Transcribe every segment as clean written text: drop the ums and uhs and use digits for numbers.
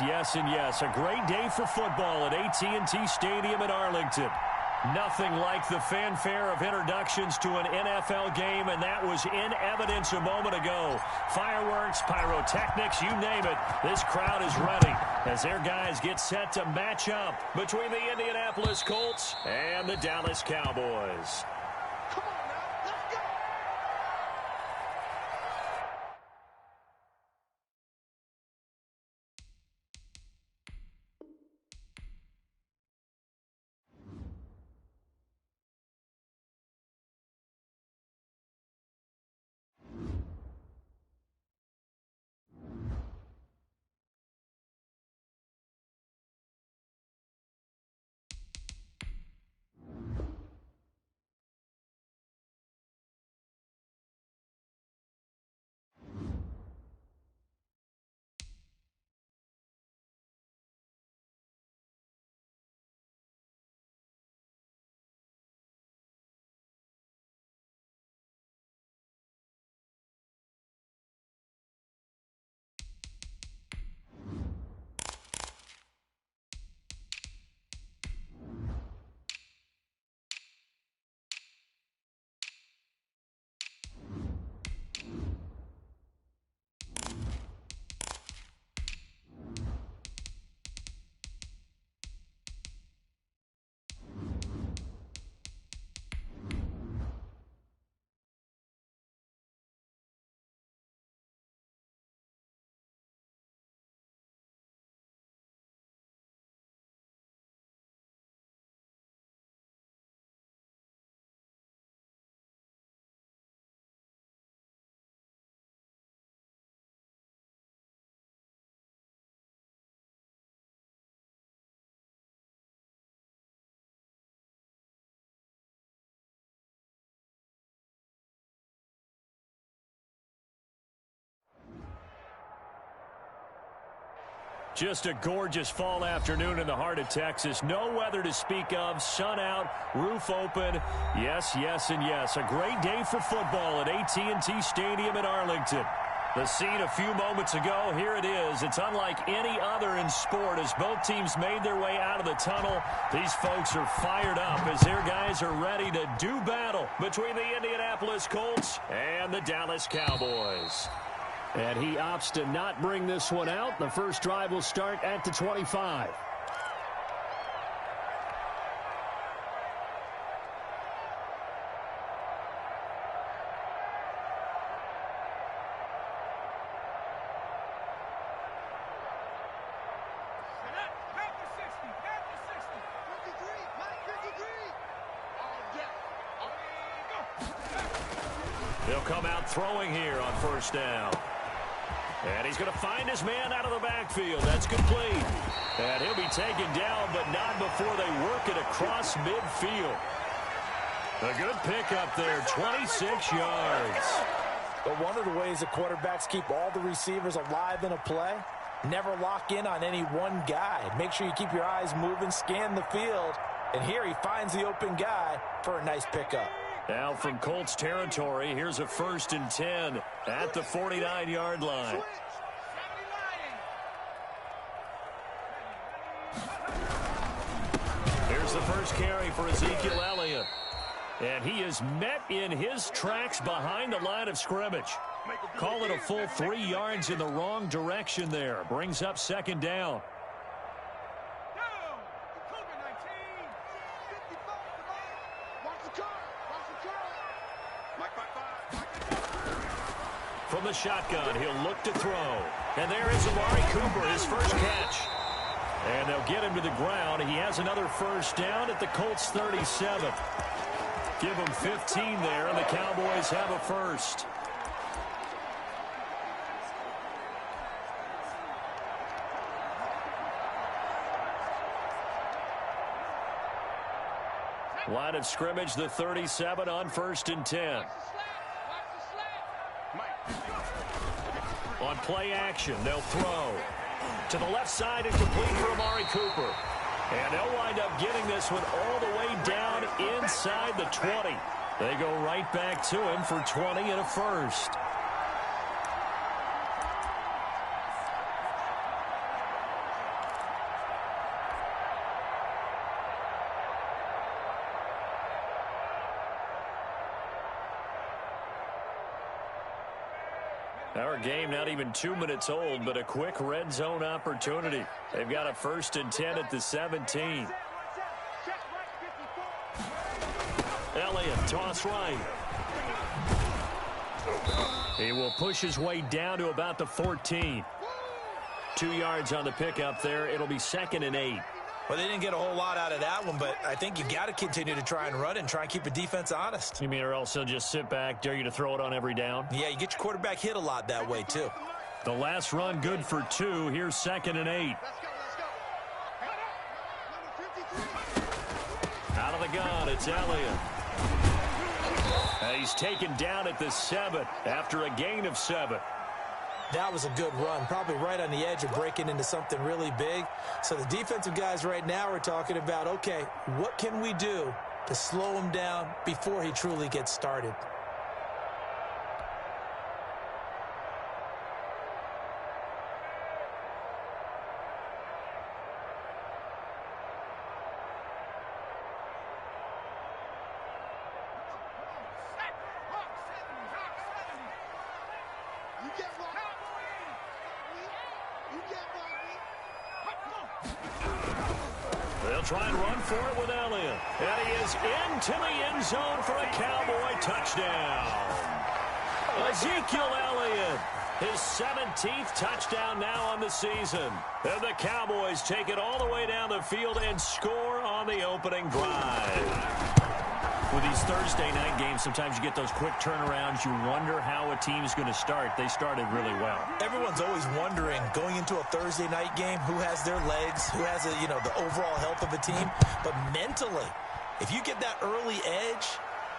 Yes and yes, a great day for football at AT&T Stadium in Arlington. Nothing like the fanfare of introductions to an NFL game, and that was in evidence a moment ago. Fireworks, pyrotechnics, you name it. This crowd is ready as their guys get set to match up between the Indianapolis Colts and the Dallas Cowboys. Just a gorgeous fall afternoon in the heart of Texas. No weather to speak of. Sun out, roof open. Yes, yes, and yes. A great day for football at AT&T Stadium in Arlington. The scene a few moments ago, here it is. It's unlike any other in sport as both teams made their way out of the tunnel. These folks are fired up as their guys are ready to do battle between the Indianapolis Colts and the Dallas Cowboys. And he opts to not bring this one out. The first drive will start at the 25. They'll come out throwing here on first down. And he's going to find his man out of the backfield. That's complete. And he'll be taken down, but not before they work it across midfield. A good pickup there, 26 yards. But one of the ways that quarterbacks keep all the receivers alive in a play, never lock in on any one guy. Make sure you keep your eyes moving, scan the field. And here he finds the open guy for a nice pickup. Now from Colts territory, here's a 1st and 10 at the 49-yard line. Here's the first carry for Ezekiel Elliott. And he is met in his tracks behind the line of scrimmage. Call it a full 3 yards in the wrong direction there. Brings up 2nd down. From the shotgun, he'll look to throw. And there is Amari Cooper, his first catch. And they'll get him to the ground. He has another first down at the Colts 37. Give him 15 there, and the Cowboys have a first. Line of scrimmage, the 37 on 1st and 10. On play action, they'll throw. To the left side and complete for Amari Cooper. And they'll wind up getting this one all the way down inside the 20. They go right back to him for 20 and a first. Our game not even 2 minutes old, but a quick red zone opportunity. They've got a 1st and 10 at the 17. Elliott, toss right. He will push his way down to about the 14. 2 yards on the pickup there. It'll be 2nd and 8. Well, they didn't get a whole lot out of that one, but I think you got to continue to try and run and try and keep the defense honest. You mean or else they'll just sit back, dare you to throw it on every down? Yeah, you get your quarterback hit a lot that way, too. The last run good for 2. Here's 2nd and 8. Out of the gun, it's Elliott. He's taken down at the 7 after a gain of 7. That was a good run, probably right on the edge of breaking into something really big. So the defensive guys right now are talking about, okay, what can we do to slow him down before he truly gets started? They'll try and run for it with Elliott. And he is into the end zone for a Cowboy touchdown. Ezekiel Elliott, his 17th touchdown now on the season. And the Cowboys take it all the way down the field and score on the opening drive. With these Thursday night games, sometimes you get those quick turnarounds. You wonder how a team's going to start. They started really well. Everyone's always wondering, going into a Thursday night game, who has their legs, who has the overall health of a team. But mentally, if you get that early edge,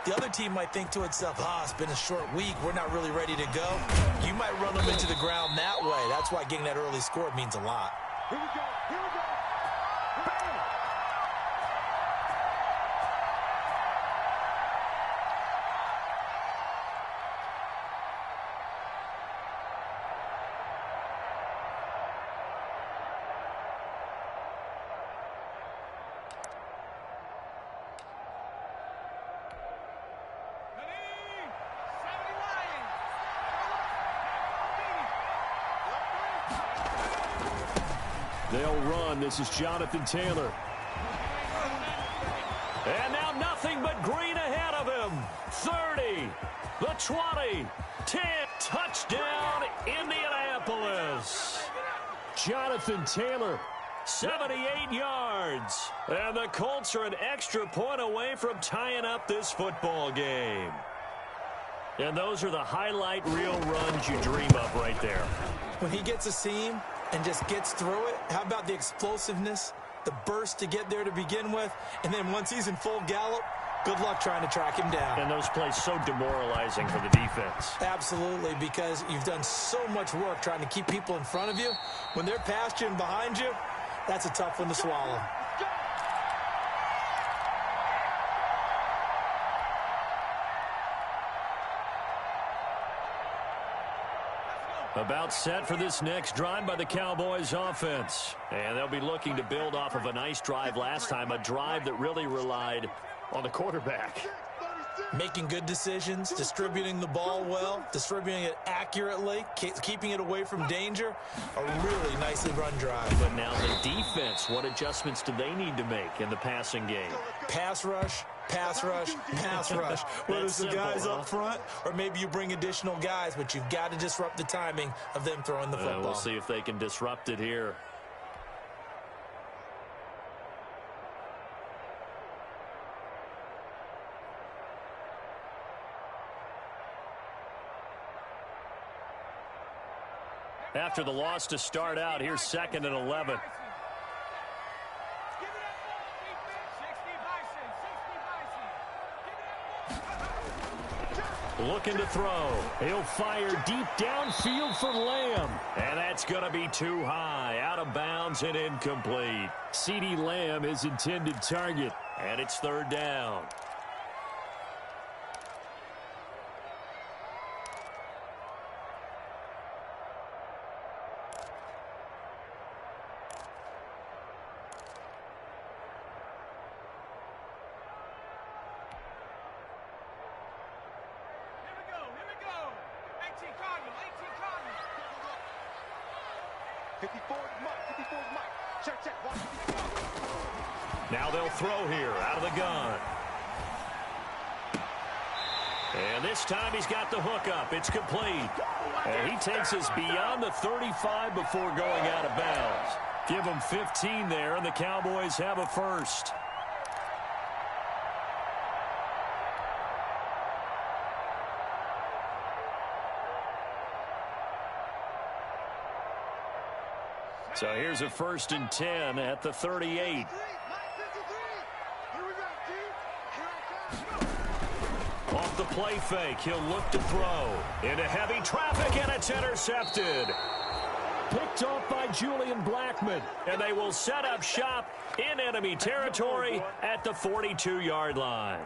the other team might think to itself, it's been a short week. We're not really ready to go. You might run them into the ground that way. That's why getting that early score means a lot. Here we go. Here we go. Bam! They'll run. This is Jonathan Taylor. And now nothing but green ahead of him. 30, the 20, 10, touchdown, Indianapolis. Jonathan Taylor, 78 yards. And the Colts are an extra point away from tying up this football game. And those are the highlight reel runs you dream of right there. When he gets a seam and just gets through it, how about the explosiveness, the burst to get there to begin with, and then once he's in full gallop, good luck trying to track him down. And those plays so demoralizing for the defense. Absolutely, because you've done so much work trying to keep people in front of you. When they're past you and behind you, that's a tough one to swallow. About set for this next drive by the Cowboys offense. And they'll be looking to build off of a nice drive last time, a drive that really relied on the quarterback. Making good decisions, distributing the ball well, distributing it accurately, keeping it away from danger. A really nicely run drive. But now the defense, what adjustments do they need to make in the passing game? Pass rush, pass rush, pass rush. Whether it's the guys up front or maybe you bring additional guys, but you've got to disrupt the timing of them throwing the football. We'll see if they can disrupt it here. After the loss to start out, here's 2nd and 11. Looking to throw. He'll fire deep downfield for Lamb. And that's going to be too high. Out of bounds and incomplete. CeeDee Lamb, his intended target. And it's 3rd down. 54 is Mike. 54 is Mike. Check, check. Watch 54. Now they'll throw here out of the gun. And this time he's got the hook up. It's complete. And he takes us beyond the 35 before going out of bounds. Give him 15 there, and the Cowboys have a first. So here's a 1st and 10 at the 38. Off the play fake, he'll look to throw. Into heavy traffic, and it's intercepted. Picked off by Julian Blackman. And they will set up shop in enemy territory at the 42-yard line.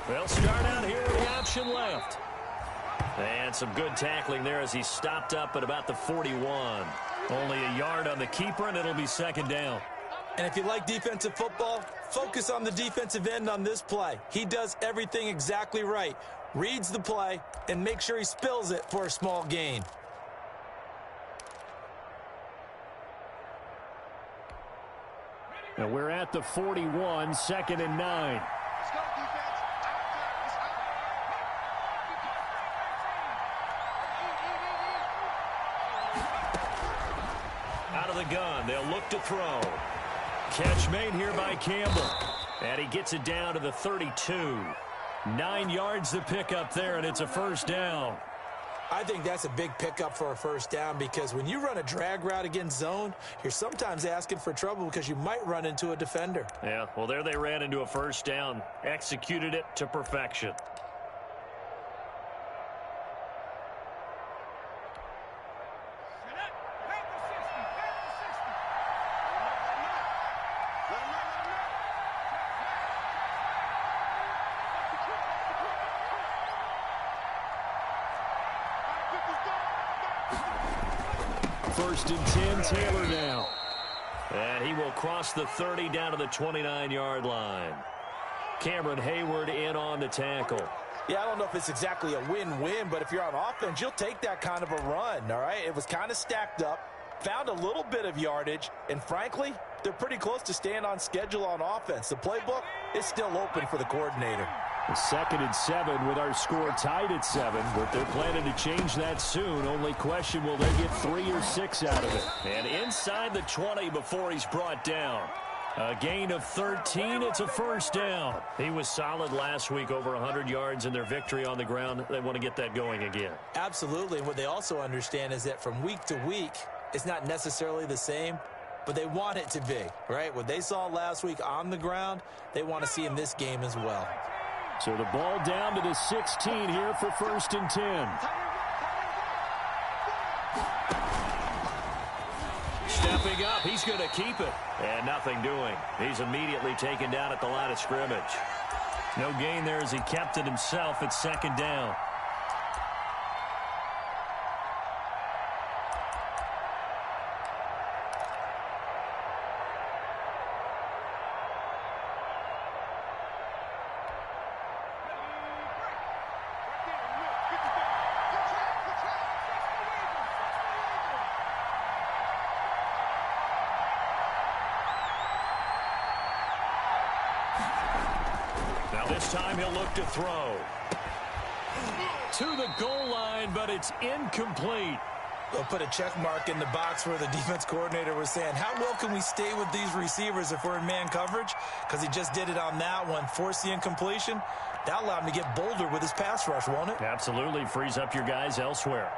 They'll start out here with the option left. And some good tackling there as he stopped up at about the 41. Only a yard on the keeper, and it'll be 2nd down. And if you like defensive football, focus on the defensive end on this play. He does everything exactly right. Reads the play and makes sure he spills it for a small gain. And we're at the 41, 2nd and 9. Let's go, defense. Out of the gun, they'll look to throw. Catch made here by Campbell. And he gets it down to the 32. 9 yards to pick up there, and it's a 1st down. I think that's a big pickup for a 1st down because when you run a drag route against zone, you're sometimes asking for trouble because you might run into a defender. Yeah, well, there they ran into a 1st down. Executed it to perfection. First and 10, Taylor now. And he will cross the 30 down to the 29-yard line. Cameron Hayward in on the tackle. Yeah, I don't know if it's exactly a win-win, but if you're on offense, you'll take that kind of a run, all right? It was kind of stacked up, found a little bit of yardage, and frankly, they're pretty close to staying on schedule on offense. The playbook is still open for the coordinator. 2nd and 7 with our score tied at 7, but they're planning to change that soon. Only question, will they get 3 or 6 out of it? And inside the 20 before he's brought down. A gain of 13. It's a 1st down. He was solid last week, over 100 yards in their victory on the ground. They want to get that going again. Absolutely. What they also understand is that from week to week, it's not necessarily the same, but they want it to be, right? What they saw last week on the ground, they want to see in this game as well. So the ball down to the 16 here for 1st and 10. Stepping up, he's going to keep it. And nothing doing. He's immediately taken down at the line of scrimmage. No gain there as he kept it himself at 2nd down. This time he'll look to throw. To the goal line, but it's incomplete. They'll put a check mark in the box where the defense coordinator was saying, how well can we stay with these receivers if we're in man coverage? Because he just did it on that one, forced the incompletion. That'll allow him to get bolder with his pass rush, won't it? Absolutely. Frees up your guys elsewhere.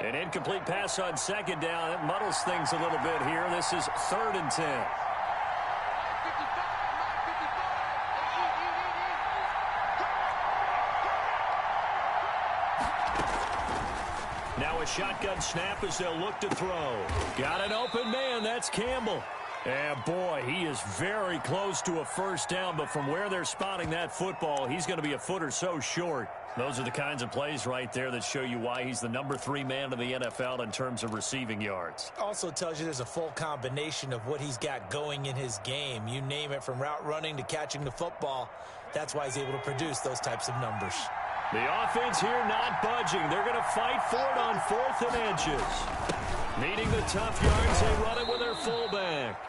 An incomplete pass on second down. It muddles things a little bit here. This is 3rd and 10. Now a shotgun snap as they'll look to throw. Got an open man. That's Campbell. And boy, he is very close to a first down, but from where they're spotting that football, he's going to be a foot or so short. Those are the kinds of plays right there that show you why he's the number 3 man in the NFL in terms of receiving yards. Also tells you there's a full combination of what he's got going in his game. You name it, from route running to catching the football. That's why he's able to produce those types of numbers. The offense here not budging. They're going to fight for it on 4th and inches. Needing the tough yards, they run it with their fullback.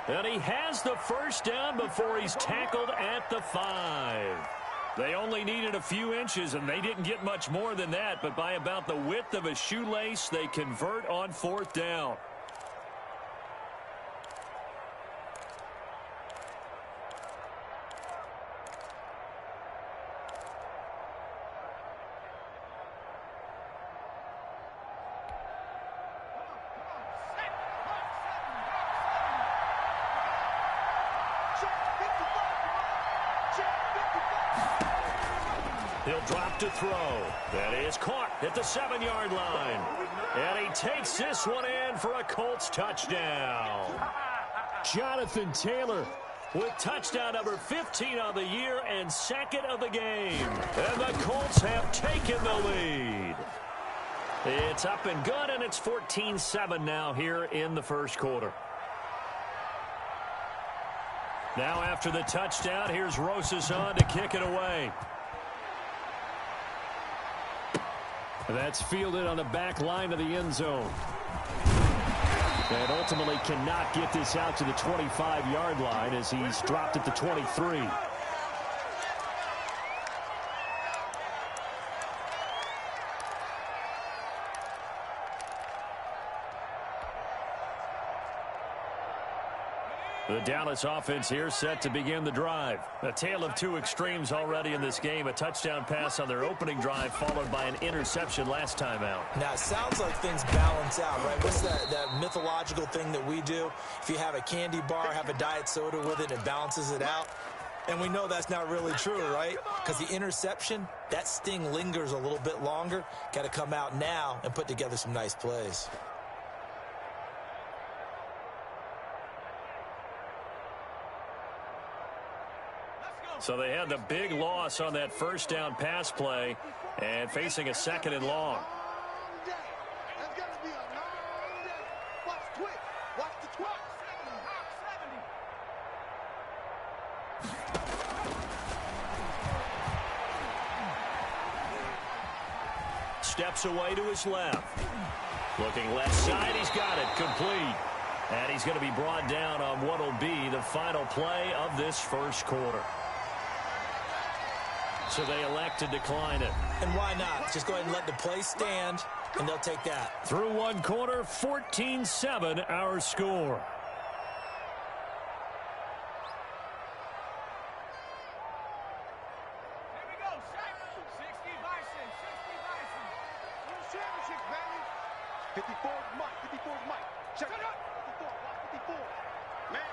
And he has the first down before he's tackled at the 5. They only needed a few inches, and they didn't get much more than that. But by about the width of a shoelace, they convert on 4th down. He'll drop to throw. That is caught at the 7-yard line. And he takes this one in for a Colts touchdown. Jonathan Taylor with touchdown number 15 on the year and 2nd of the game. And the Colts have taken the lead. It's up and good, and it's 14-7 now here in the first quarter. Now after the touchdown, here's Rosas on to kick it away. That's fielded on the back line of the end zone. And ultimately cannot get this out to the 25-yard line as he's dropped at the 23. The Dallas offense here set to begin the drive. A tale of 2 extremes already in this game. A touchdown pass on their opening drive followed by an interception last time out. Now, it sounds like things balance out, right? What's that mythological thing that we do? If you have a candy bar, have a diet soda with it, it balances it out. And we know that's not really true, right? Because the interception, that sting lingers a little bit longer. Got to come out now and put together some nice plays. So they had the big loss on that first down pass play and facing a 2nd and long. Steps away to his left. Looking left side, he's got it complete. And he's going to be brought down on what will be the final play of this first quarter. So they elect to decline it. And why not? Just go ahead and let the play stand, and they'll take that. Through one quarter, 14-7 our score. Here we go, 60 Bison, 60 Bison. Who's championship, baby? 54 is Mike, 54 is Mike. Check it out. 54, 54. Man.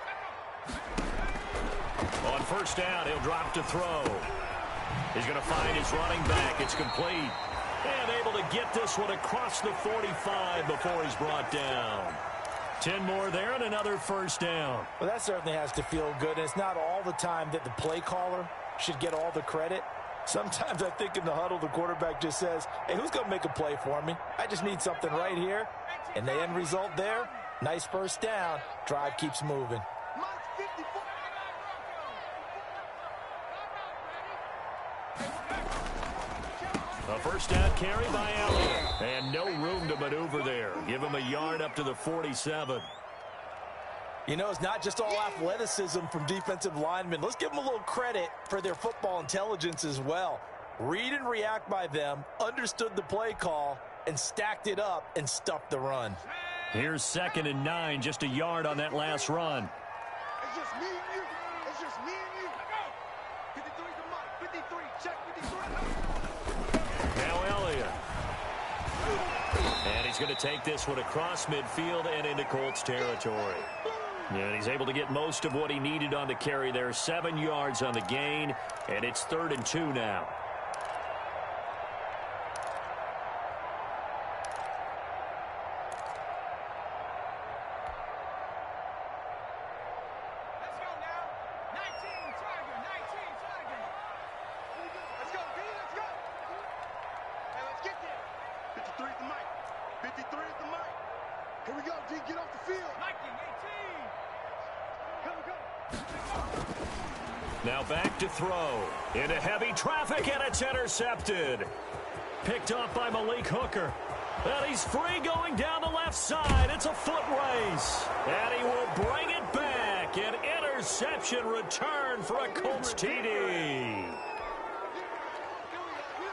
On first down, he'll drop to throw. He's going to find his running back. It's complete. And able to get this one across the 45 before he's brought down. 10 more there and another first down. Well, that certainly has to feel good. And it's not all the time that the play caller should get all the credit. Sometimes I think in the huddle, the quarterback just says, hey, who's going to make a play for me? I just need something right here. And the end result there, nice first down. Drive keeps moving. A first down carry by Elliott. And no room to maneuver there. Give him a yard up to the 47. You know, it's not just all athleticism from defensive linemen. Let's give them a little credit for their football intelligence as well. Read and react by them, understood the play call, and stacked it up and stuffed the run. Here's 2nd and 9, just a yard on that last run. It's just me and you. It's just me and you. 53 to Mike. 53. Check 53. Now Elliott. And he's going to take this one across midfield and into Colts territory. And he's able to get most of what he needed on the carry there. 7 yards on the gain, and it's 3rd and 2 now. Now back to throw. Into heavy traffic, and it's intercepted. Picked off by Malik Hooker. And he's free going down the left side. It's a foot race. And he will bring it back. An interception return for a Colts TD.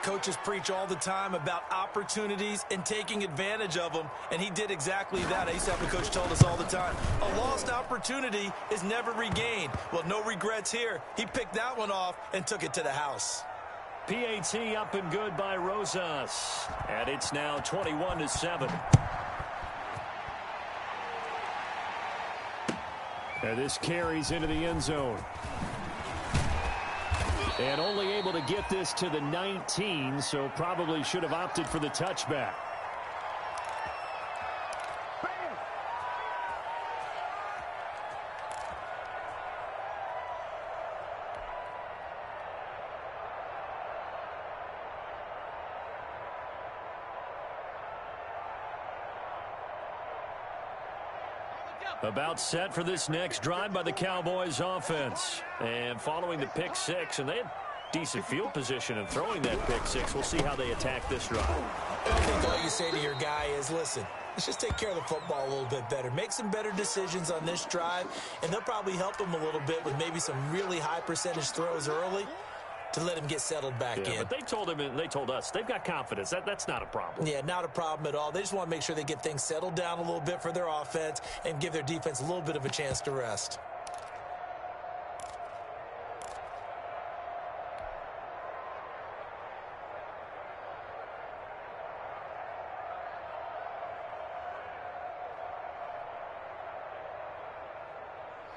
Coaches preach all the time about opportunities and taking advantage of them, and he did exactly that. I used to have a coach told us all the time, a lost opportunity is never regained. Well, no regrets here. He picked that one off and took it to the house. PAT up and good by Rosas. And it's now 21-7. And this carries into the end zone. And only able to get this to the 19, so probably should have opted for the touchback. About set for this next drive by the Cowboys offense. And following the pick six, and they had decent field position in throwing that pick six. We'll see how they attack this drive. I think all you say to your guy is, listen, let's just take care of the football a little bit better. Make some better decisions on this drive, and they'll probably help him a little bit with maybe some really high percentage throws early to let him get settled back in. But they told him and they told us they've got confidence. That's not a problem. Yeah, not a problem at all. They just want to make sure they get things settled down a little bit for their offense and give their defense a little bit of a chance to rest.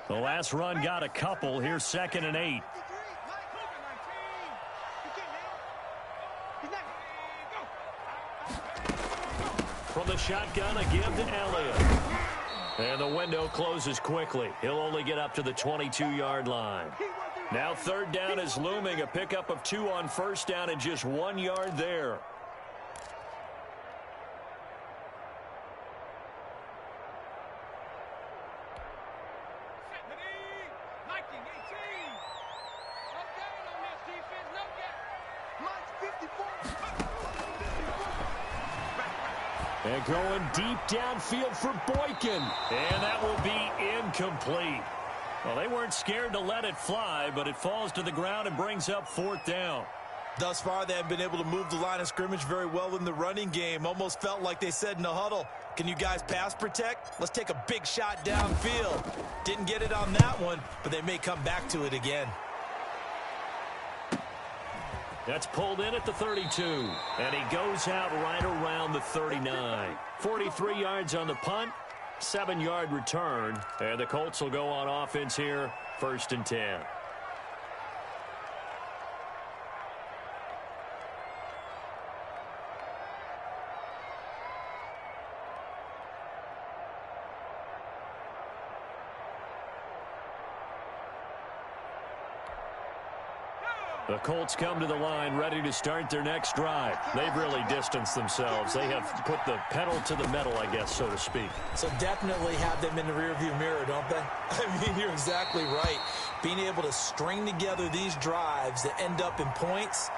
The last run got a couple. Here's 2nd and 8. From the shotgun, a give to Elliott. And the window closes quickly. He'll only get up to the 22-yard line. Now 3rd down is looming. A pickup of 2 on 1st down and just 1 yard there. And going deep downfield for Boykin. And that will be incomplete. Well, they weren't scared to let it fly, but it falls to the ground and brings up 4th down. Thus far, they have been able to move the line of scrimmage very well in the running game. Almost felt like they said in the huddle, can you guys pass protect? Let's take a big shot downfield. Didn't get it on that one, but they may come back to it again. That's pulled in at the 32, and he goes out right around the 39. 43 yards on the punt, 7-yard return, and the Colts will go on offense here, 1st and 10. The Colts come to the line ready to start their next drive. They've really distanced themselves. They have put the pedal to the metal, I guess, so to speak. So definitely have them in the rearview mirror, don't they? I mean, you're exactly right. Being able to string together these drives that end up in points,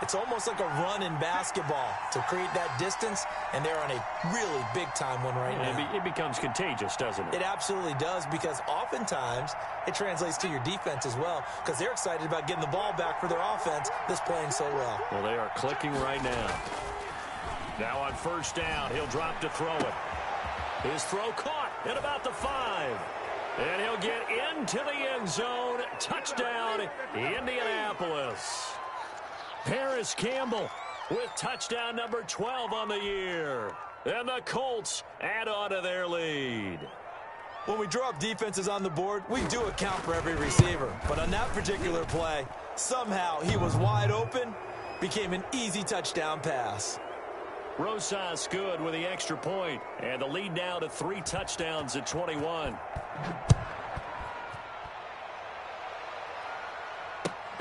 it's almost like a run in basketball to create that distance, and they're on a really big-time one right now. It becomes contagious, doesn't it? It absolutely does, because oftentimes it translates to your defense as well, because they're excited about getting the ball back for their offense that's playing so well. Well, they are clicking right now. Now on 1st down, he'll drop to throw it. His throw caught at about the 5. And he'll get into the end zone. Touchdown, Indianapolis. Paris Campbell with touchdown number 12 on the year. And the Colts add on to their lead. When we draw up defenses on the board, we do account for every receiver. But on that particular play, somehow he was wide open, became an easy touchdown pass. Rosas good with the extra point, and the lead now to 3 touchdowns at 21.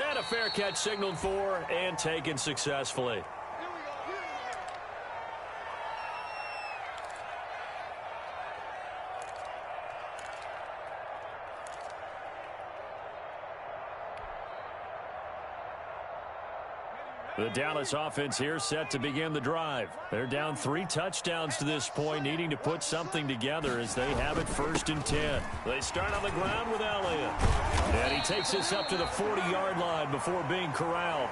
And a fair catch signaled for and taken successfully. The Dallas offense here set to begin the drive. They're down 3 touchdowns to this point, needing to put something together as they have it 1st and 10. They start on the ground with Elliott. And he takes this up to the 40-yard line before being corralled.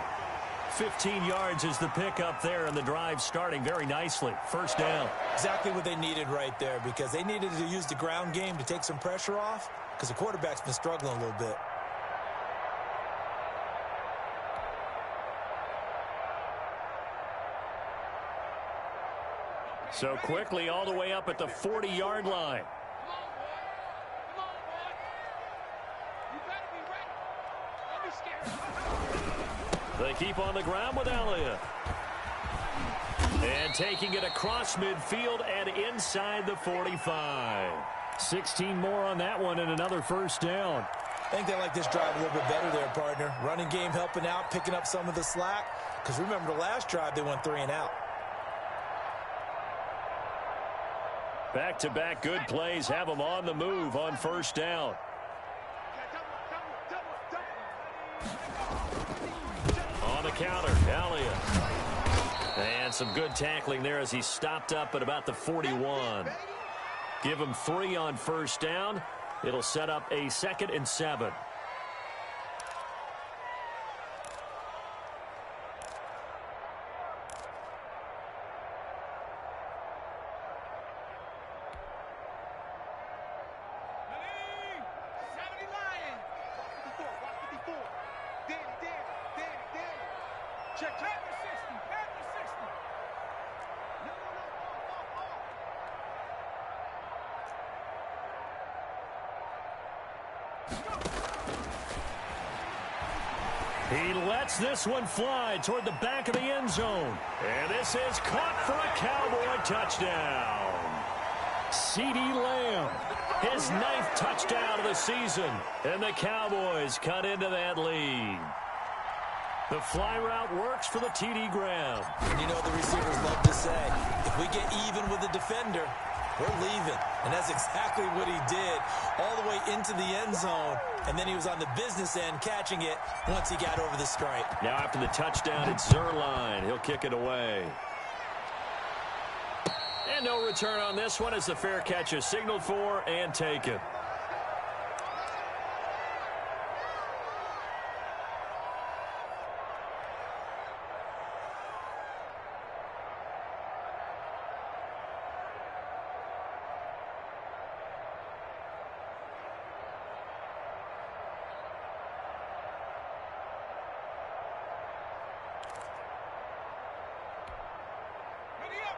15 yards is the pickup there, and the drive starting very nicely. 1st down. Exactly what they needed right there, because they needed to use the ground game to take some pressure off, because the quarterback's been struggling a little bit. So quickly all the way up at the 40-yard line. They keep on the ground with Elliott. And taking it across midfield and inside the 45. 16 more on that one and another 1st down. I think they like this drive a little bit better there, partner. Running game helping out, picking up some of the slack. Because remember the last drive, they went 3 and out. Back-to-back good plays have them on the move on 1st down. On the counter, Elliott. And some good tackling there as he stopped up at about the 41. Give him 3 on 1st down. It'll set up a 2nd and 7. He lets this one fly toward the back of the end zone. And this is caught for a Cowboy touchdown. CeeDee Lamb, his 9th touchdown of the season. And the Cowboys cut into that lead. The fly route works for the TD Graham. And you know the receivers love to say, if we get even with the defender, we're leaving. And that's exactly what he did, all the way into the end zone. And then he was on the business end catching it once he got over the stripe. Now after the touchdown, it's Zerline. He'll kick it away. And no return on this one as the fair catch is signaled for and taken.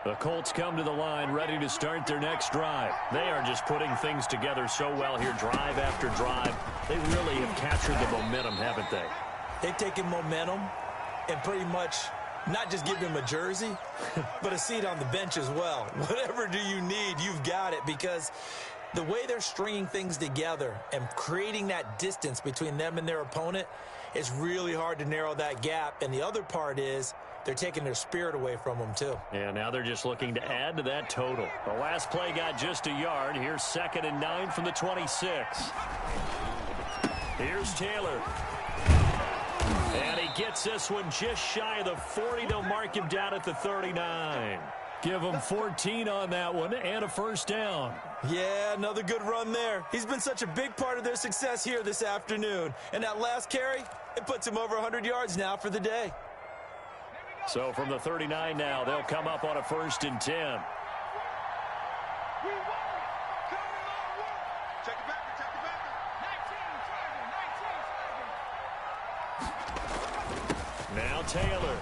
The Colts come to the line ready to start their next drive. They are just putting things together so well here, drive after drive. They really have captured the momentum, haven't they? They've taken momentum and pretty much not just give him a jersey, but a seat on the bench as well. Whatever do you need, you've got it, because the way they're stringing things together and creating that distance between them and their opponent is really hard to narrow that gap. And the other part is they're taking their spirit away from them, too. Yeah, now they're just looking to add to that total. The last play got just a yard. Here's 2nd and 9 from the 26. Here's Taylor. And he gets this one just shy of the 40. They'll mark him down at the 39. Give him 14 on that one and a 1st down. Yeah, another good run there. He's been such a big part of their success here this afternoon. And that last carry, it puts him over 100 yards now for the day. So from the 39 now, they'll come up on a 1st and 10. Now Taylor.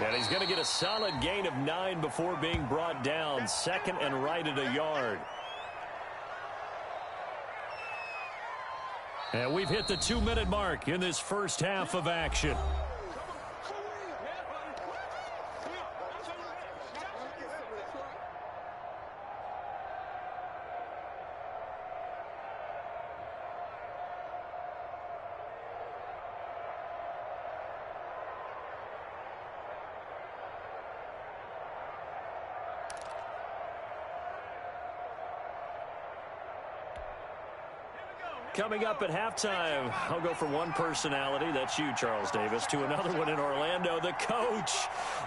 And he's going to get a solid gain of 9 before being brought down. Second and right at a yard. And we've hit the 2-minute mark in this first half of action. Coming up at halftime, I'll go from one personality, that's you, Charles Davis, to another one in Orlando, the coach.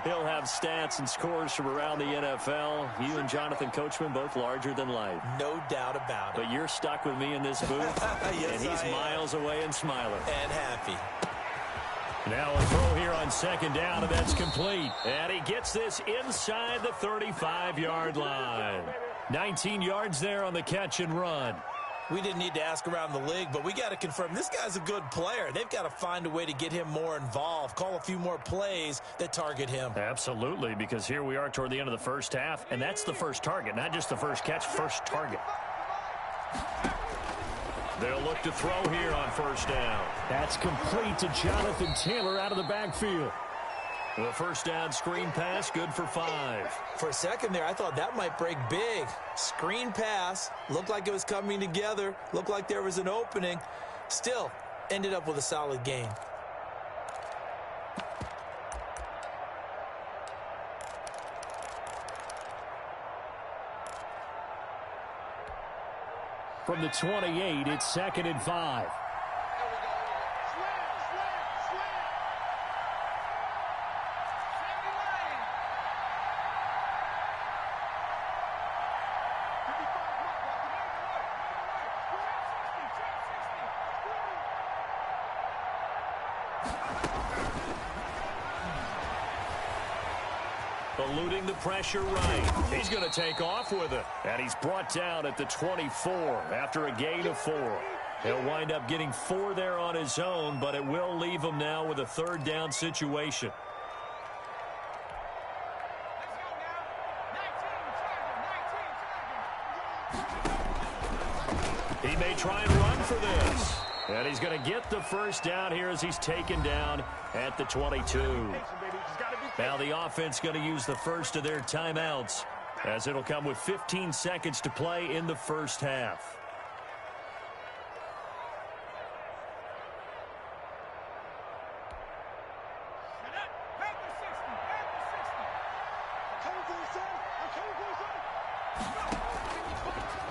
He'll have stats and scores from around the NFL. You and Jonathan Coachman, both larger than life. No doubt about it. But you're stuck with me in this booth, yes, and he's miles away and smiling. And happy. Now a throw here on second down, and that's complete. And he gets this inside the 35-yard line. 19 yards there on the catch and run. We didn't need to ask around the league, but we got to confirm this guy's a good player. They've got to find a way to get him more involved, call a few more plays that target him. Absolutely, because here we are toward the end of the first half, and that's the first target, not just the first catch, first target. They'll look to throw here on first down. That's complete to Jonathan Taylor out of the backfield. The first down screen pass, good for 5. For a second there, I thought that might break big. Screen pass, looked like it was coming together, looked like there was an opening. Still, ended up with a solid gain. From the 28, it's 2nd and 5. Eluding the pressure right. He's going to take off with it. And he's brought down at the 24 after a gain of 4. He'll wind up getting 4 there on his own, but it will leave him now with a third down situation. He may try and run for this. And he's going to get the first down here as he's taken down at the 22. Now the offense going to use the first of their timeouts, as it'll come with 15 seconds to play in the first half.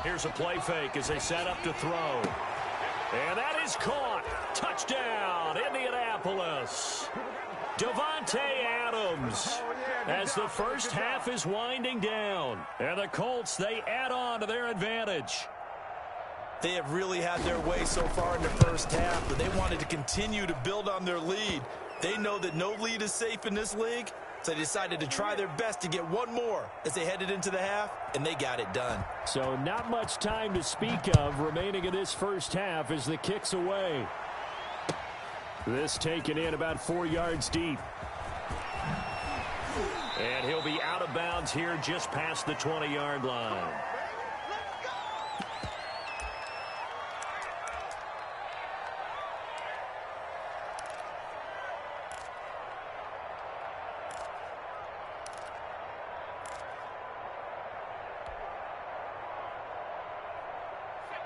Here's a play fake as they set up to throw. And that is caught. Touchdown, Indianapolis. Davante Adams, as the first half is winding down. And the Colts, they add on to their advantage. They have really had their way so far in the first half, but they wanted to continue to build on their lead. They know that no lead is safe in this league, so they decided to try their best to get one more as they headed into the half, and they got it done. So not much time to speak of remaining in this first half as the kick's away. This taken in about 4 yards deep. And he'll be out of bounds here just past the 20-yard line.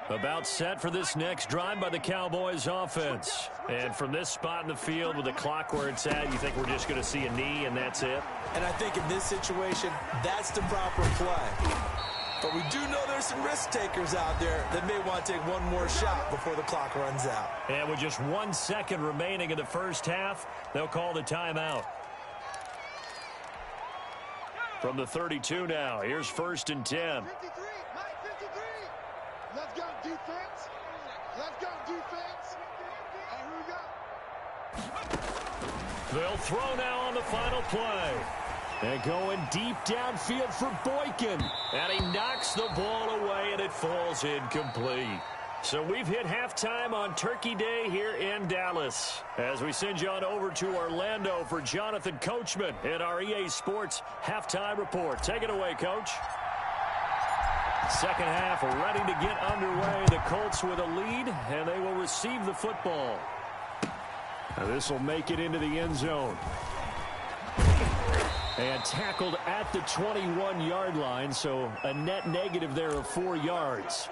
About set for this next drive by the Cowboys offense. And from this spot in the field with the clock where it's at, you think we're just going to see a knee and that's it? And I think in this situation, that's the proper play. But we do know there's some risk takers out there that may want to take one more shot before the clock runs out. And with just 1 second remaining in the first half, they'll call the timeout. From the 32 now, here's 1st and 10. 53, Mike 53. Let's go defense. Let's go defense. And here we go. They'll throw now on the final play. And going deep downfield for Boykin. And he knocks the ball away, and it falls incomplete. So we've hit halftime on Turkey Day here in Dallas. As we send you on over to Orlando for Jonathan Coachman in our EA Sports Halftime Report. Take it away, Coach. Second half ready to get underway. The Colts with a lead, and they will receive the football. Now this will make it into the end zone. And tackled at the 21-yard line, so a net negative there of 4 yards.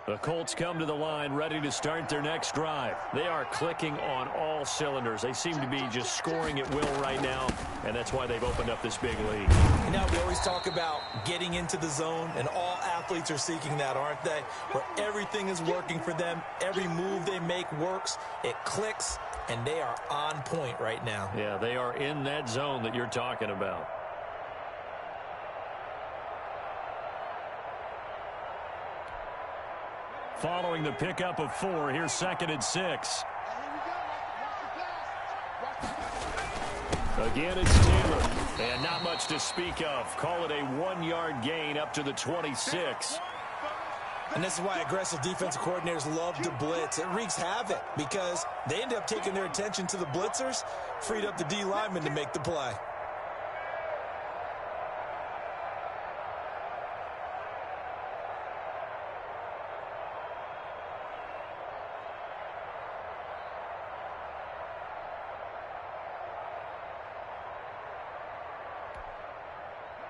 The Colts come to the line ready to start their next drive. They are clicking on all cylinders. They seem to be just scoring at will right now, and that's why they've opened up this big lead. You know, we always talk about getting into the zone, and all athletes are seeking that, aren't they? Where everything is working for them. Every move they make works. It clicks, and they are on point right now. Yeah, they are in that zone that you're talking about. Following the pickup of 4, here's 2nd and 6. Again, it's Taylor. And not much to speak of. Call it a 1-yard gain up to the 26. And this is why aggressive defensive coordinators love to blitz. It wreaks havoc because they end up taking their attention to the blitzers, freed up the D lineman to make the play.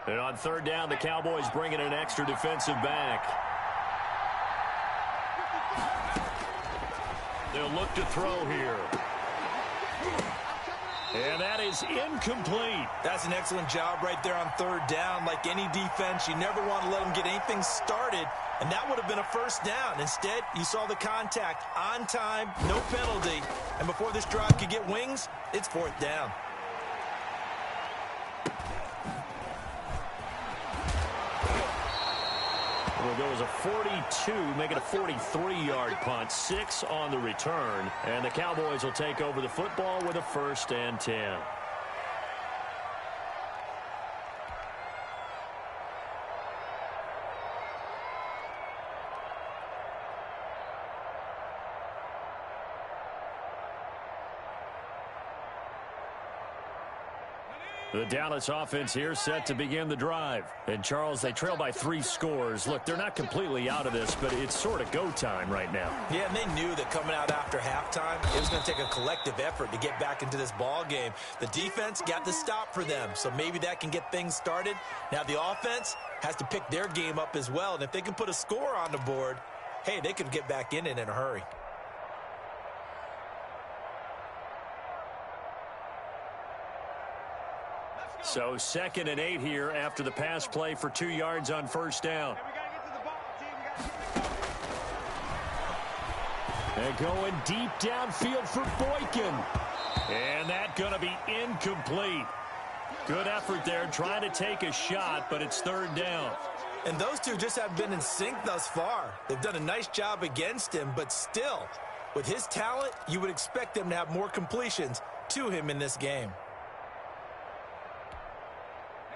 And on 3rd down, the Cowboys bring in an extra defensive back. They'll look to throw here. And that is incomplete. That's an excellent job right there on 3rd down. Like any defense, you never want to let them get anything started, and that would have been a 1st down. Instead, you saw the contact on time, no penalty, and before this drive could get wings, it's 4th down. Will go as a 42, make it a 43-yard punt, 6 on the return, and the Cowboys will take over the football with a 1st and 10. The Dallas offense here set to begin the drive. And, Charles, they trail by 3 scores. Look, they're not completely out of this, but it's sort of go time right now. Yeah, and they knew that coming out after halftime, it was going to take a collective effort to get back into this ball game. The defense got the stop for them, so maybe that can get things started. Now the offense has to pick their game up as well, and if they can put a score on the board, hey, they could get back in it in a hurry. So 2nd and 8 here after the pass play for 2 yards on 1st down. And going deep downfield for Boykin. And that going to be incomplete. Good effort there trying to take a shot, but it's 3rd down. And those two just have been in sync thus far. They've done a nice job against him, but still, with his talent, you would expect them to have more completions to him in this game.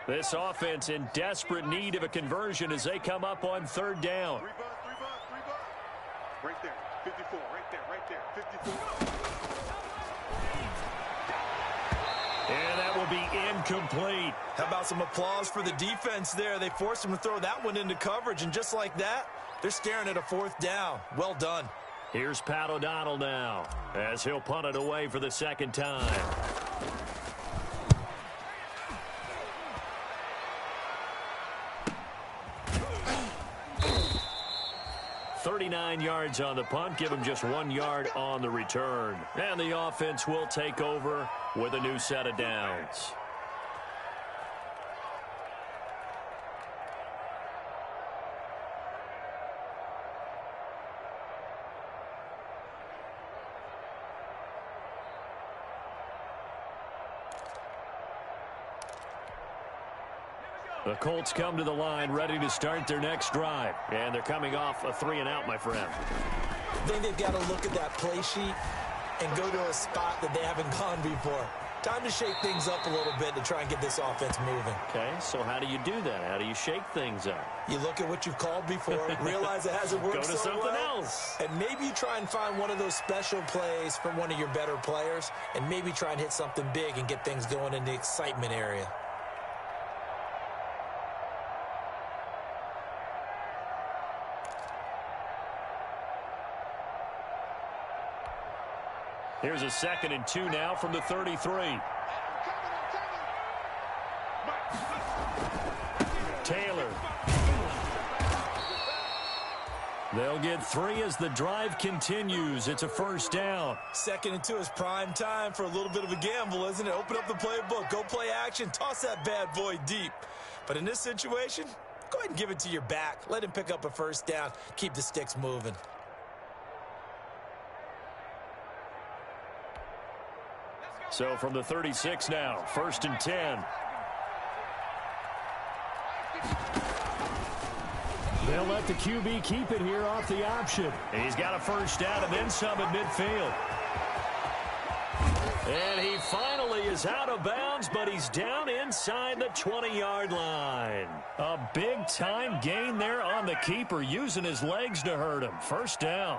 This offense in desperate need of a conversion as they come up on 3rd down. 3 bucks. Right there, 54, right there, 54. And that will be incomplete. How about some applause for the defense there? They forced him to throw that one into coverage, and just like that, they're staring at a 4th down. Well done. Here's Pat O'Donnell now as he'll punt it away for the 2nd time. 39 yards on the punt, give him just 1 yard on the return. And the offense will take over with a new set of downs. The Colts come to the line ready to start their next drive. And they're coming off a 3-and-out, my friend. I think they've got to look at that play sheet and go to a spot that they haven't gone before. Time to shake things up a little bit to try and get this offense moving. Okay, so how do you do that? How do you shake things up? You look at what you've called before, realize it hasn't worked Go to so something well, else. and maybe you try and find one of those special plays from one of your better players, and maybe try and hit something big and get things going in the excitement area. Here's a 2nd and 2 now from the 33. Taylor. They'll get 3 as the drive continues. It's a first down. 2nd and 2 is prime time for a little bit of a gamble, isn't it? Open up the playbook, go play action, toss that bad boy deep. But in this situation, go ahead and give it to your back. Let him pick up a first down. Keep the sticks moving. So from the 36 now, 1st and 10. They'll let the QB keep it here off the option. And he's got a first down and then some at midfield. And he finally is out of bounds, but he's down inside the 20-yard line. A big-time gain there on the keeper, using his legs to hurt him. First down.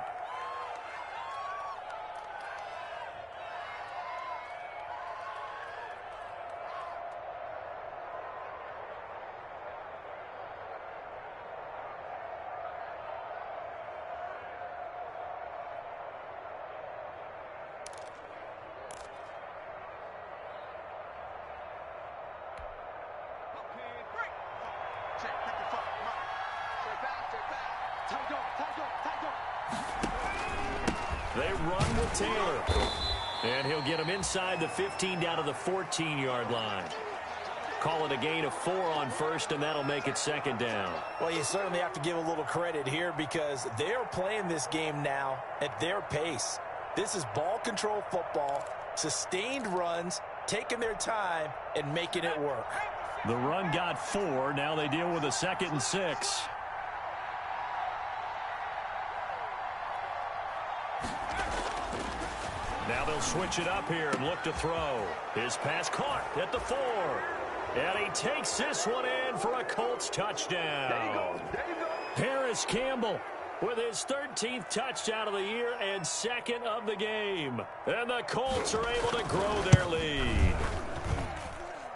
They run with Taylor. And he'll get him inside the 15 down to the 14-yard line. Call it a gain of 4 on first, and that'll make it 2nd down. Well, you certainly have to give a little credit here because they're playing this game now at their pace. This is ball control football, sustained runs, taking their time, and making it work. The run got 4. Now they deal with a 2nd and 6. Now they'll switch it up here and look to throw. His pass caught at the 4. And he takes this one in for a Colts touchdown. There you go. There you go. Harris Campbell with his 13th touchdown of the year and 2nd of the game. And the Colts are able to grow their lead.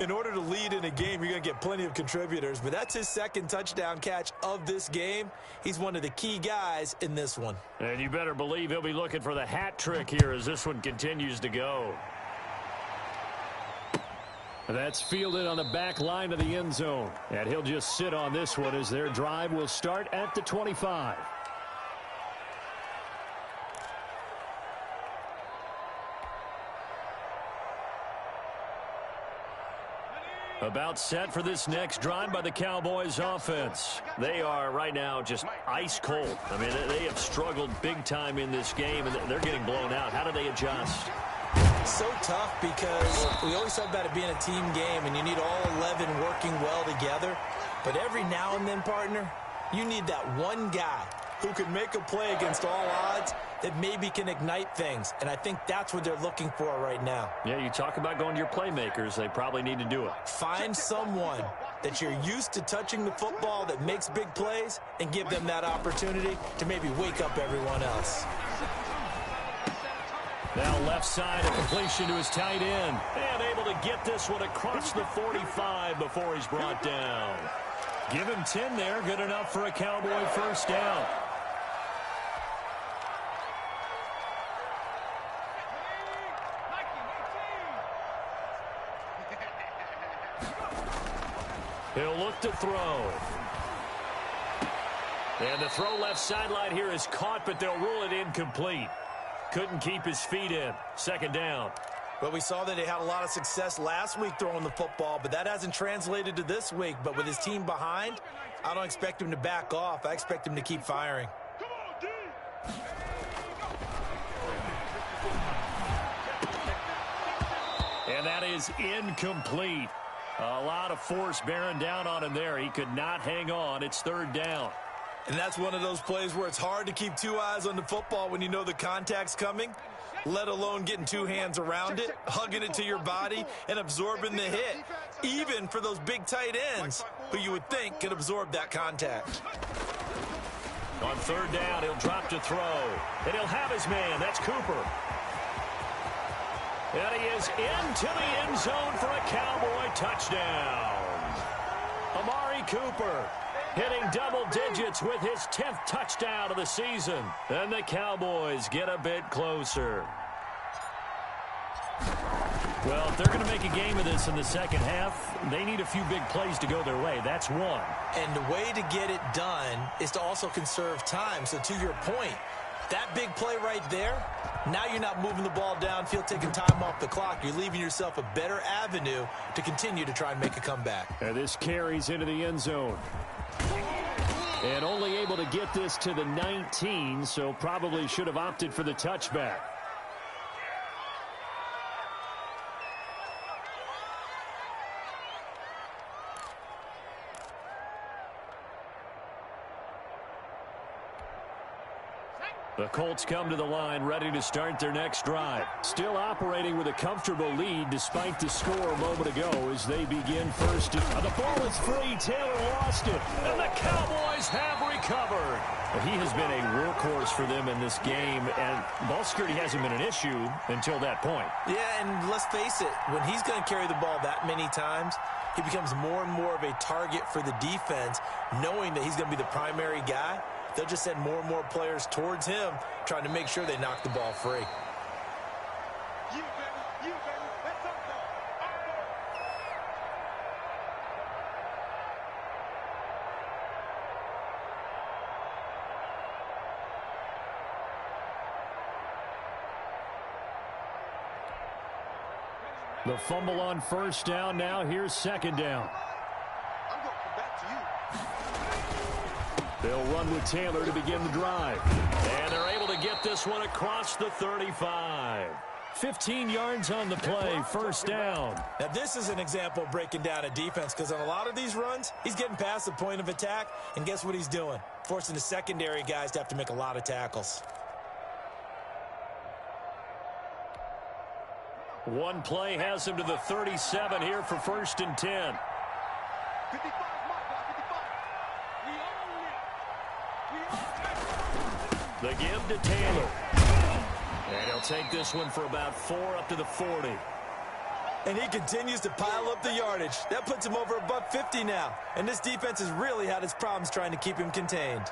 In order to lead in a game, you're going to get plenty of contributors, but that's his 2nd touchdown catch of this game. He's one of the key guys in this one. And you better believe he'll be looking for the hat trick here as this one continues to go. That's fielded on the back line of the end zone. And he'll just sit on this one as their drive will start at the 25. About set for this next drive by the Cowboys offense. They are right now just ice cold. I mean, they have struggled big time in this game, and they're getting blown out. How do they adjust? So tough because we always talk about it being a team game, and you need all 11 working well together. But every now and then, partner, you need that one guy who can make a play against all odds that maybe can ignite things. And I think that's what they're looking for right now. Yeah, you talk about going to your playmakers. They probably need to do it. Find someone that you're used to touching the football that makes big plays and give them that opportunity to maybe wake up everyone else. Now left side, a completion to his tight end. And able to get this one across the 45 before he's brought down. Give him 10 there. Good enough for a Cowboy first down. He'll look to throw. And the throw left sideline here is caught, but they'll rule it incomplete. Couldn't keep his feet in. 2nd down. Well, we saw that he had a lot of success last week throwing the football, but that hasn't translated to this week. But with his team behind, I don't expect him to back off. I expect him to keep firing. And that is incomplete. A lot of force bearing down on him there. He could not hang on. It's 3rd down. And that's one of those plays where it's hard to keep two eyes on the football when you know the contact's coming, let alone getting two hands around it, hugging it to your body, and absorbing the hit, even for those big tight ends who you would think could absorb that contact. On third down, he'll drop to throw, and he'll have his man. That's Cooper. And he is into the end zone for a Cowboy touchdown. Amari Cooper hitting double digits with his 10th touchdown of the season. And the Cowboys get a bit closer. Well, if they're going to make a game of this in the second half, they need a few big plays to go their way. That's one. And the way to get it done is to also conserve time. So to your point, that big play right there, now you're not moving the ball downfield, taking time off the clock. You're leaving yourself a better avenue to continue to try and make a comeback. And this carries into the end zone. And only able to get this to the 19, so probably should have opted for the touchback. The Colts come to the line, ready to start their next drive. Still operating with a comfortable lead despite the score a moment ago as they begin first. The ball is free. Taylor lost it. And the Cowboys have recovered. He has been a workhorse for them in this game, and ball security hasn't been an issue until that point. Yeah, and let's face it, when he's going to carry the ball that many times, he becomes more and more of a target for the defense, knowing that he's going to be the primary guy. They'll just send more and more players towards him, trying to make sure they knock the ball free. You, baby. That's our ball. The fumble on first down. Now here's second down. I'm going to come back to you. They'll run with Taylor to begin the drive. And they're able to get this one across the 35. 15 yards on the play, first down. Now, this is an example of breaking down a defense, because on a lot of these runs, he's getting past the point of attack, and guess what he's doing? Forcing the secondary guys to have to make a lot of tackles. One play has him to the 37 here for first and 10. 55 is my ball, 55. We own it. The give to Taylor. And he'll take this one for about 4 up to the 40. And he continues to pile up the yardage. That puts him over above 50 now. And this defense has really had its problems trying to keep him contained.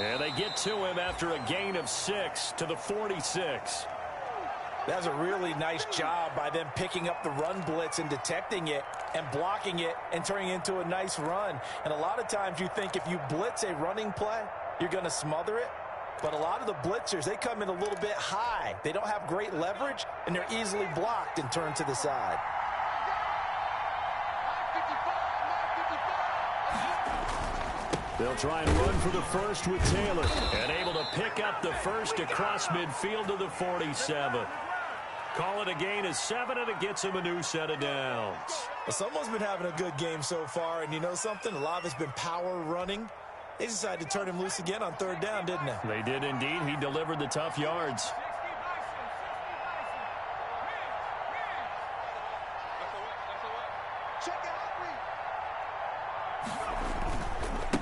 And they get to him after a gain of 6 to the 46. That's a really nice job by them picking up the run blitz and detecting it and blocking it and turning it into a nice run. And a lot of times you think if you blitz a running play, you're going to smother it. But a lot of the blitzers, they come in a little bit high. They don't have great leverage, and they're easily blocked and turned to the side. They'll try and run for the first with Taylor. And able to pick up the first across midfield to the 47. Call it a gain of 7, and it gets him a new set of downs. Well, someone's been having a good game so far, and you know something? A lot of it's been power running. They decided to turn him loose again on third down, didn't they? They did indeed. He delivered the tough yards.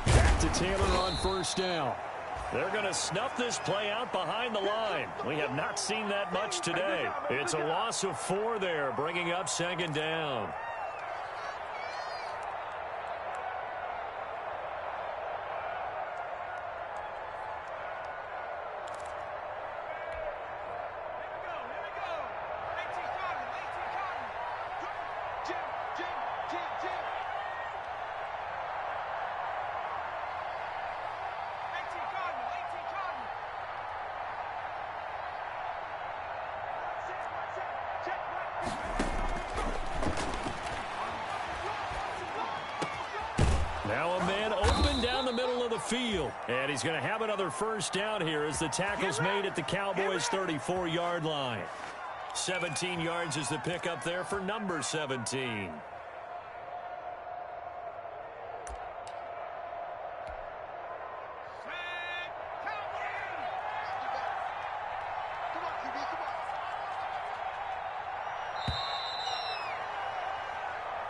Back to Taylor on first down. They're going to snuff this play out behind the line. We have not seen that much today. It's a loss of 4 there, bringing up second down. Jam, jam. 18 Cardinal, 18 Cardinal. Check, Now a man open down the middle of the field. And he's going to have another first down here as the tackle's made at the Cowboys' 34-yard line. 17 yards is the pickup there for number 17.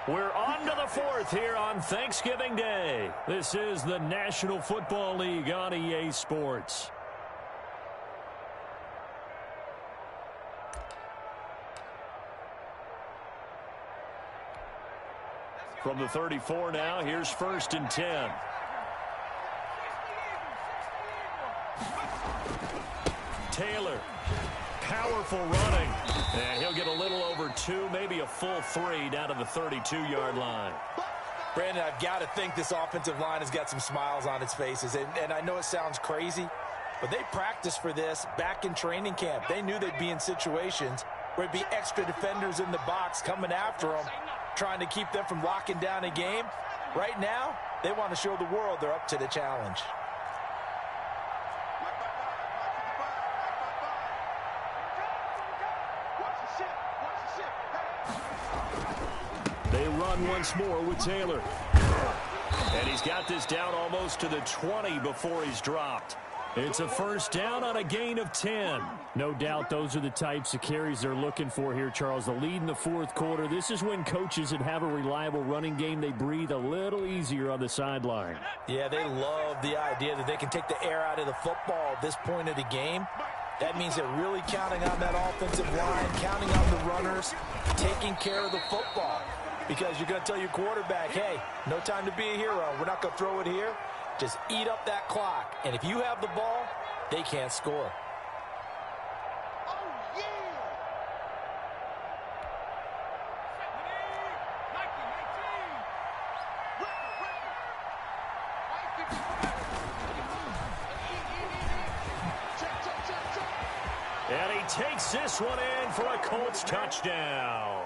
We're on to the fourth here on Thanksgiving Day. This is the National Football League on EA Sports. From the 34 now, here's 1st and 10. Taylor, powerful running. And he'll get a little over 2, maybe a full 3 down to the 32-yard line. Brandon, I've got to think this offensive line has got some smiles on its faces. And I know it sounds crazy, but they practiced for this back in training camp. They knew they'd be in situations where it'd be extra defenders in the box coming after them, trying to keep them from locking down a game. Right now, they want to show the world they're up to the challenge. They run once more with Taylor. And he's got this down almost to the 20 before he's dropped. It's a first down on a gain of 10. No doubt those are the types of carries they're looking for here, Charles. The lead in the fourth quarter. This is when coaches that have a reliable running game, they breathe a little easier on the sideline. Yeah, they love the idea that they can take the air out of the football at this point of the game. That means they're really counting on that offensive line, counting on the runners, taking care of the football. Because you're going to tell your quarterback, hey, no time to be a hero. We're not going to throw it here. Just eat up that clock. And if you have the ball, they can't score. Oh, yeah! And he takes this one in for a Colts touchdown.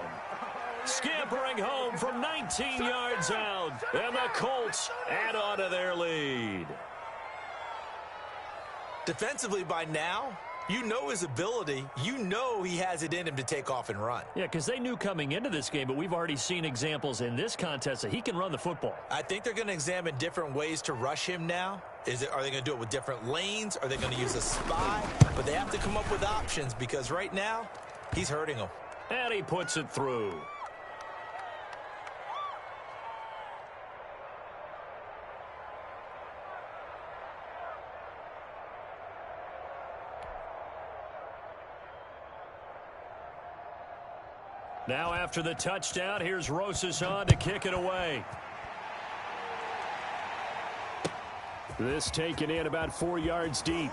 Scampering home from 19 yards out. And the Colts add on to their lead. Defensively by now, you know his ability. You know he has it in him to take off and run. Yeah, because they knew coming into this game, but we've already seen examples in this contest that he can run the football. I think they're going to examine different ways to rush him now. Are they going to do it with different lanes? Are they going to use a spy? But they have to come up with options because right now, he's hurting them. And he puts it through. Now after the touchdown, here's Rosas on to kick it away. This taken in about 4 yards deep.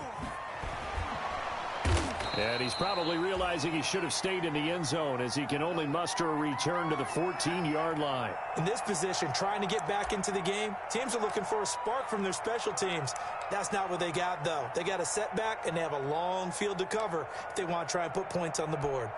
And he's probably realizing he should have stayed in the end zone as he can only muster a return to the 14-yard line. In this position, trying to get back into the game, teams are looking for a spark from their special teams. That's not what they got, though. They got a setback, and they have a long field to cover if they want to try and put points on the board.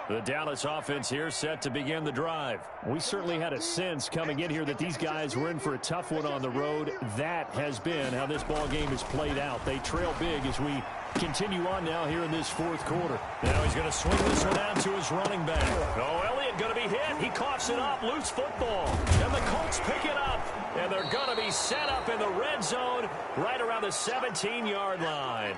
The Dallas offense here set to begin the drive. We certainly had a sense coming in here that these guys were in for a tough one on the road. That has been how this ball game has played out. They trail big as we continue on now here in this fourth quarter. Now he's going to swing this one out to his running back. Oh, Elliott going to be hit. He coughs it up. Loose football. And the Colts pick it up. And they're going to be set up in the red zone right around the 17-yard line.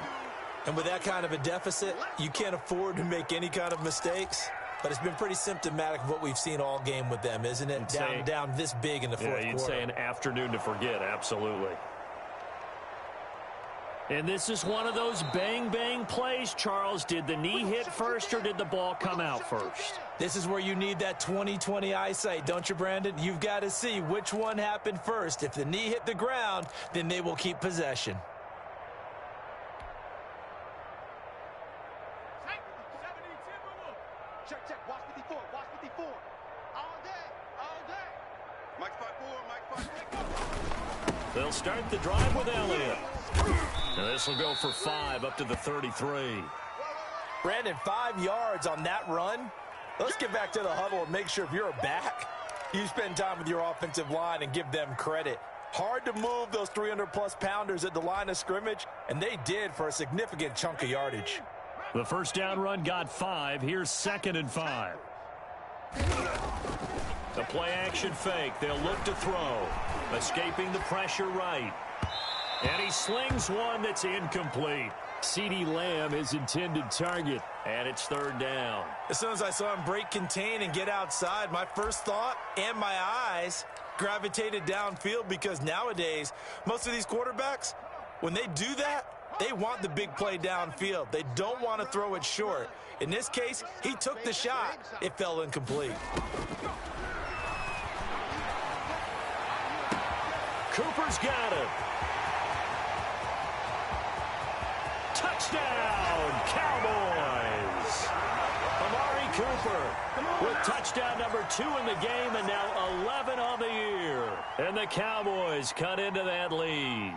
And with that kind of a deficit, you can't afford to make any kind of mistakes. But it's been pretty symptomatic of what we've seen all game with them, isn't it? Down this big in the fourth quarter. You'd say an afternoon to forget, absolutely. And this is one of those bang-bang plays, Charles. Did the knee hit first or did the ball come out first? This is where you need that 20/20 eyesight, don't you, Brandon? You've got to see which one happened first. If the knee hit the ground, then they will keep possession. Check, check. Watch 54. Watch 54. Mike 5-4, Mike 5-4. They'll start the drive with Elliott. And this will go for 5 up to the 33. Brandon, 5 yards on that run. Let's get back to the huddle and make sure if you're a back, you spend time with your offensive line and give them credit. Hard to move those 300-plus pounders at the line of scrimmage, and they did for a significant chunk of yardage. The first down run got 5. Here's 2nd and 5. The play-action fake. They'll look to throw. Escaping the pressure right. And he slings one that's incomplete. CeeDee Lamb, his intended target, and it's 3rd down. As soon as I saw him break contain and get outside, my first thought and my eyes gravitated downfield, because nowadays, most of these quarterbacks, when they do that, they want the big play downfield. They don't want to throw it short. In this case, he took the shot. It fell incomplete. Cooper's got it. Touchdown, Cowboys! Amari Cooper with touchdown number 2 in the game, and now 11 on the year. And the Cowboys cut into that lead.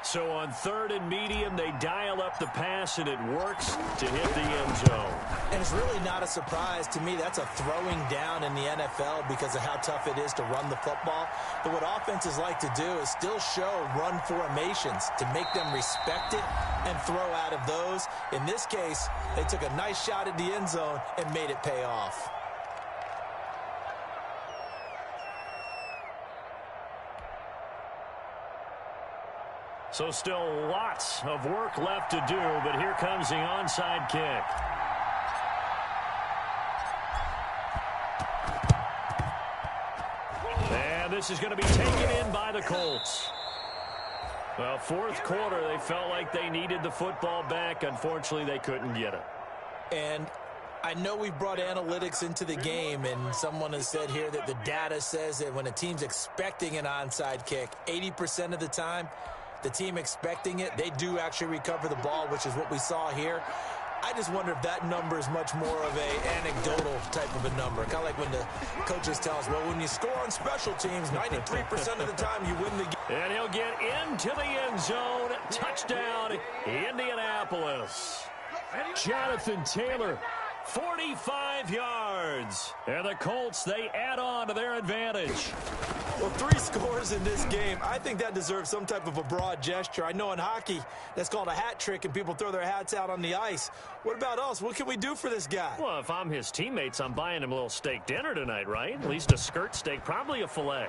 So on 3rd and medium, they dial up the pass, and it works to hit the end zone. And it's really not a surprise to me. That's a throwing down in the NFL because of how tough it is to run the football. But what offenses like to do is still show run formations to make them respect it and throw out of those. In this case, they took a nice shot at the end zone and made it pay off. So still lots of work left to do, but here comes the onside kick. And this is going to be taken in by the Colts. Well, 4th quarter, they felt like they needed the football back. Unfortunately, they couldn't get it. And I know we've brought analytics into the game, and someone has said here that the data says that when a team's expecting an onside kick, 80% of the time, the team expecting it, they do actually recover the ball, which is what we saw here. I just wonder if that number is much more of a anecdotal type of a number. Kind of like when the coaches tell us, well, when you score on special teams, 93% of the time you win the game. And he'll get into the end zone. Touchdown, Indianapolis. Jonathan Taylor, 45 yards. And the Colts, they add on to their advantage. Well, 3 scores in this game. I think that deserves some type of a broad gesture. I know in hockey, that's called a hat trick, and people throw their hats out on the ice. What about us? What can we do for this guy? Well, if I'm his teammates, I'm buying him a little steak dinner tonight, right? At least a skirt steak, probably a filet.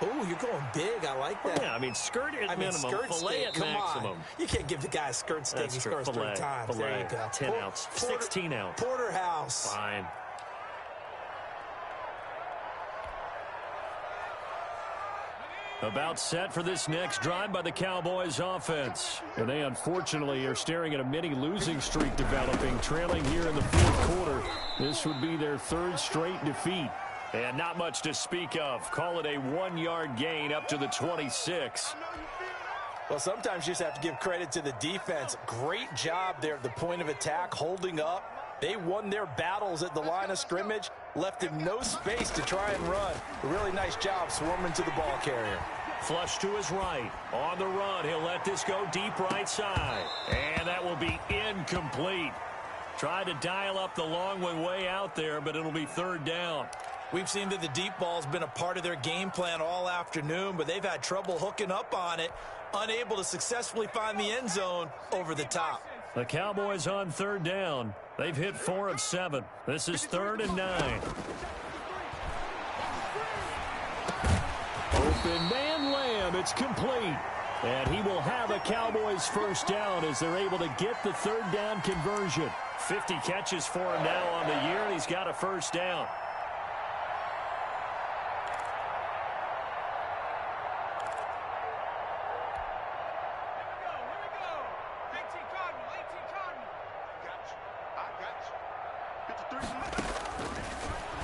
Oh, you're going big. I like that. Well, yeah, I mean, skirt at minimum, skirt filet steak. at Come maximum. On. You can't give the guy a skirt steak. That's He true. scores Filet, 3 times. filet, There you go. 10 ounce, 16 ounce. Porterhouse. Fine. About set for this next drive by the Cowboys offense. And they unfortunately are staring at a mini losing streak developing, trailing here in the 4th quarter. This would be their 3rd straight defeat. And not much to speak of. Call it a 1-yard gain up to the 26. Well, sometimes you just have to give credit to the defense. Great job there at the point of attack, holding up. They won their battles at the line of scrimmage, left him no space to try and run. A really nice job swarming to the ball carrier. Flush to his right. On the run, he'll let this go deep right side. And that will be incomplete. Tried to dial up the long one way out there, but it'll be 3rd down. We've seen that the deep ball's been a part of their game plan all afternoon, but they've had trouble hooking up on it, unable to successfully find the end zone over the top. The Cowboys on 3rd down. They've hit 4 of 7. This is 3rd and 9. Open man Lamb. It's complete. And he will have a Cowboys 1st down as they're able to get the 3rd down conversion. 50 catches for him now on the year, and he's got a 1st down.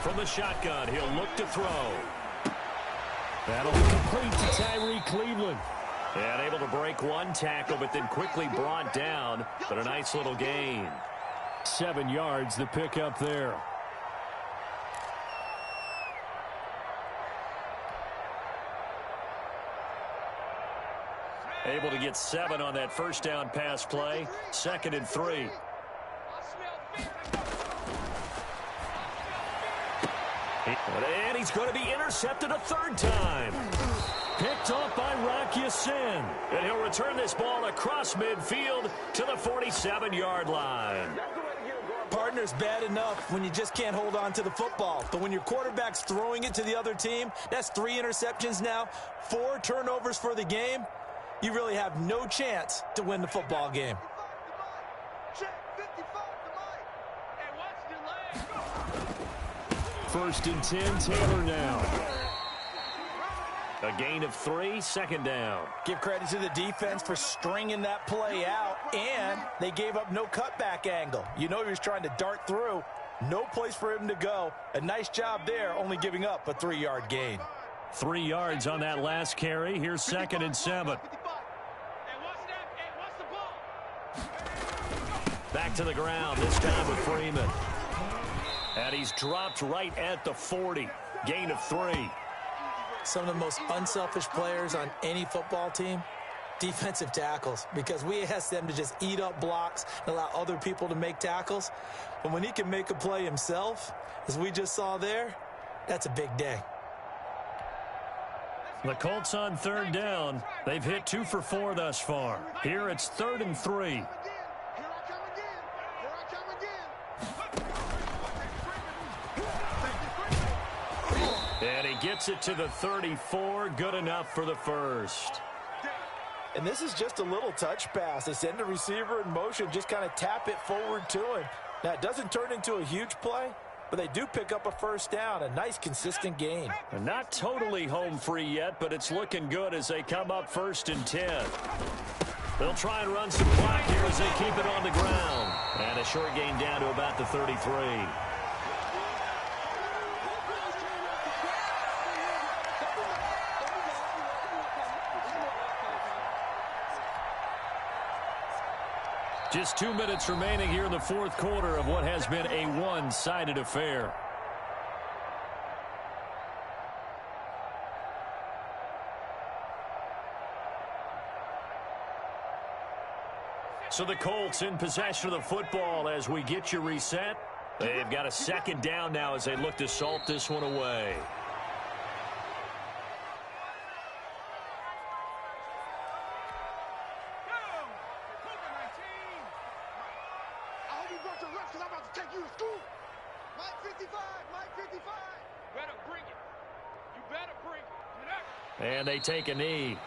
From the shotgun, he'll look to throw. That'll be complete to Tyree Cleveland. And able to break one tackle, but then quickly brought down. But a nice little gain. 7 yards, the pickup there. Able to get 7 on that first down pass play. 2nd and 3. And he's going to be intercepted a 3rd time. Picked off by Rocky Sin. And he'll return this ball across midfield to the 47-yard line. Partner's bad enough when you just can't hold on to the football. But when your quarterback's throwing it to the other team, that's 3 interceptions now, 4 turnovers for the game. You really have no chance to win the football game. First and 10, Taylor now. A gain of 3, 2nd down. Give credit to the defense for stringing that play out, and they gave up no cutback angle. You know he was trying to dart through. No place for him to go. A nice job there, only giving up a 3-yard gain. 3 yards on that last carry. Here's 2nd and 7. Back to the ground, this time with Freeman. And he's dropped right at the 40. Gain of 3. Some of the most unselfish players on any football team, defensive tackles, because we ask them to just eat up blocks and allow other people to make tackles. But when he can make a play himself, as we just saw there, that's a big day. The Colts on 3rd down. They've hit 2 for 4 thus far. Here it's 3rd and 3. And he gets it to the 34. Good enough for the first. And this is just a little touch pass. They send the receiver in motion, just kind of tap it forward to him. Now, it doesn't turn into a huge play, but they do pick up a first down. A nice, consistent gain. And not totally home free yet, but it's looking good as they come up 1st and 10. They'll try and run some clock here as they keep it on the ground. And a short gain down to about the 33. Just 2 minutes remaining here in the 4th quarter of what has been a one-sided affair. So the Colts in possession of the football as we get you reset. They've got a 2nd down now as they look to salt this one away. And they take a knee.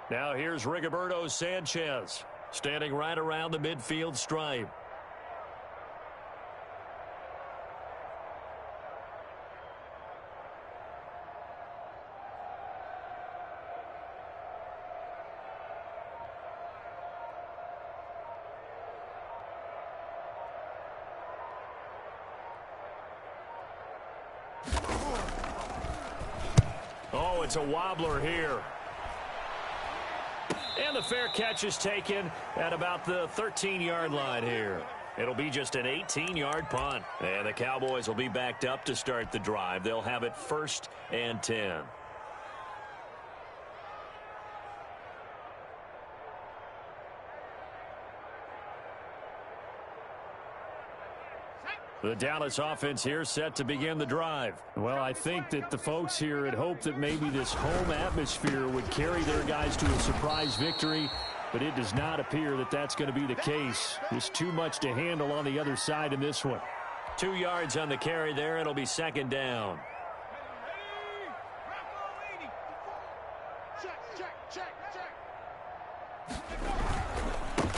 Now here's Rigoberto Sanchez, standing right around the midfield stripe. Oh, it's a wobbler here. And the fair catch is taken at about the 13-yard line here. It'll be just an 18-yard punt. And the Cowboys will be backed up to start the drive. They'll have it 1st and 10. The Dallas offense here set to begin the drive. Well, I think that the folks here had hoped that maybe this home atmosphere would carry their guys to a surprise victory, but it does not appear that that's going to be the case. There's too much to handle on the other side in this one. 2 yards on the carry there. It'll be 2nd down.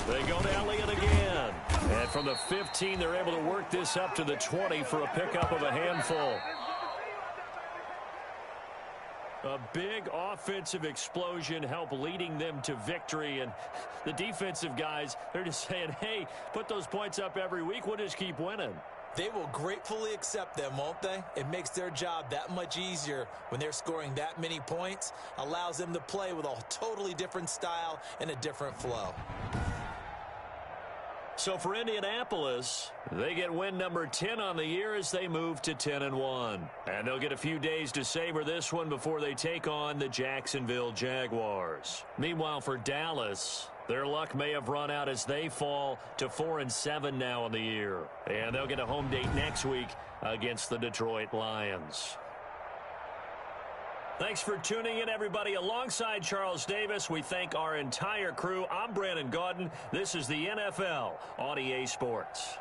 They go to Elliott again. And from the 15, they're able to work this up to the 20 for a pickup of a handful. A big offensive explosion helped leading them to victory. And the defensive guys, they're just saying, hey, put those points up every week. We'll just keep winning. They will gratefully accept them, won't they? It makes their job that much easier when they're scoring that many points, allows them to play with a totally different style and a different flow. So for Indianapolis, they get win number 10 on the year as they move to 10-1. And they'll get a few days to savor this one before they take on the Jacksonville Jaguars. Meanwhile, for Dallas, their luck may have run out as they fall to 4-7 now on the year. And they'll get a home date next week against the Detroit Lions. Thanks for tuning in, everybody. Alongside Charles Davis, we thank our entire crew. I'm Brandon Gaudin. This is the NFL on EA Sports.